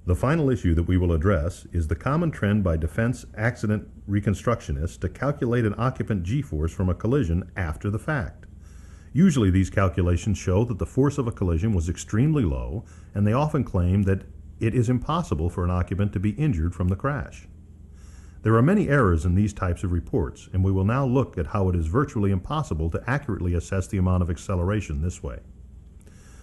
The final issue that we will address is the common trend by defense accident reconstructionists to calculate an occupant G-force from a collision after the fact. Usually these calculations show that the force of a collision was extremely low, and they often claim that it is impossible for an occupant to be injured from the crash. There are many errors in these types of reports, and we will now look at how it is virtually impossible to accurately assess the amount of acceleration this way.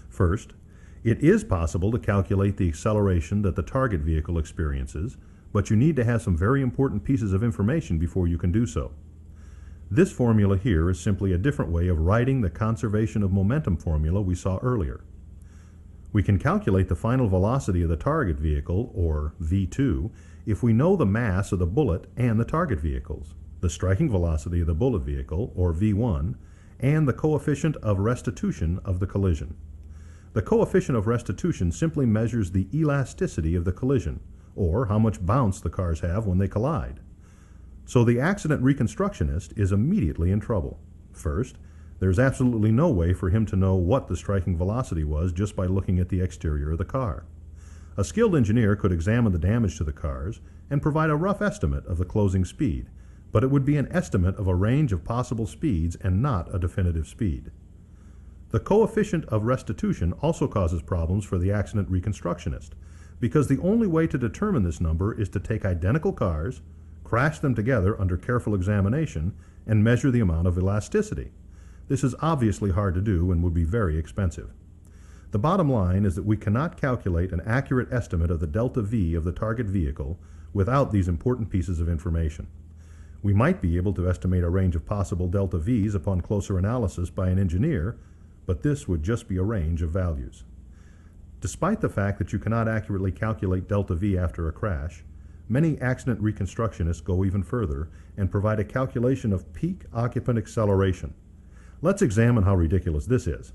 First, it is possible to calculate the acceleration that the target vehicle experiences, but you need to have some very important pieces of information before you can do so. This formula here is simply a different way of writing the conservation of momentum formula we saw earlier. We can calculate the final velocity of the target vehicle, or V2, if we know the mass of the bullet and the target vehicles, the striking velocity of the bullet vehicle, or V1, and the coefficient of restitution of the collision. The coefficient of restitution simply measures the elasticity of the collision, or how much bounce the cars have when they collide. So the accident reconstructionist is immediately in trouble. First, there's absolutely no way for him to know what the striking velocity was just by looking at the exterior of the car. A skilled engineer could examine the damage to the cars and provide a rough estimate of the closing speed, but it would be an estimate of a range of possible speeds and not a definitive speed. The coefficient of restitution also causes problems for the accident reconstructionist, because the only way to determine this number is to take identical cars, crash them together under careful examination, and measure the amount of elasticity. This is obviously hard to do and would be very expensive. The bottom line is that we cannot calculate an accurate estimate of the delta V of the target vehicle without these important pieces of information. We might be able to estimate a range of possible delta V's upon closer analysis by an engineer, but this would just be a range of values. Despite the fact that you cannot accurately calculate delta V after a crash, many accident reconstructionists go even further and provide a calculation of peak occupant acceleration. Let's examine how ridiculous this is.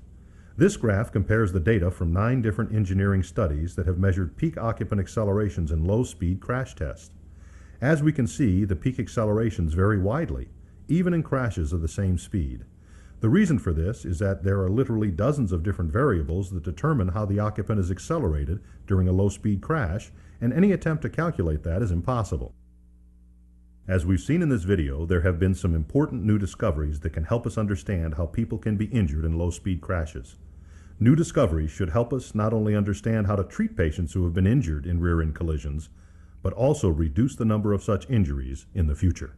This graph compares the data from 9 different engineering studies that have measured peak occupant accelerations in low-speed crash tests. As we can see, the peak accelerations vary widely, even in crashes of the same speed. The reason for this is that there are literally dozens of different variables that determine how the occupant is accelerated during a low-speed crash, and any attempt to calculate that is impossible. As we've seen in this video, there have been some important new discoveries that can help us understand how people can be injured in low-speed crashes. New discoveries should help us not only understand how to treat patients who have been injured in rear-end collisions, but also reduce the number of such injuries in the future.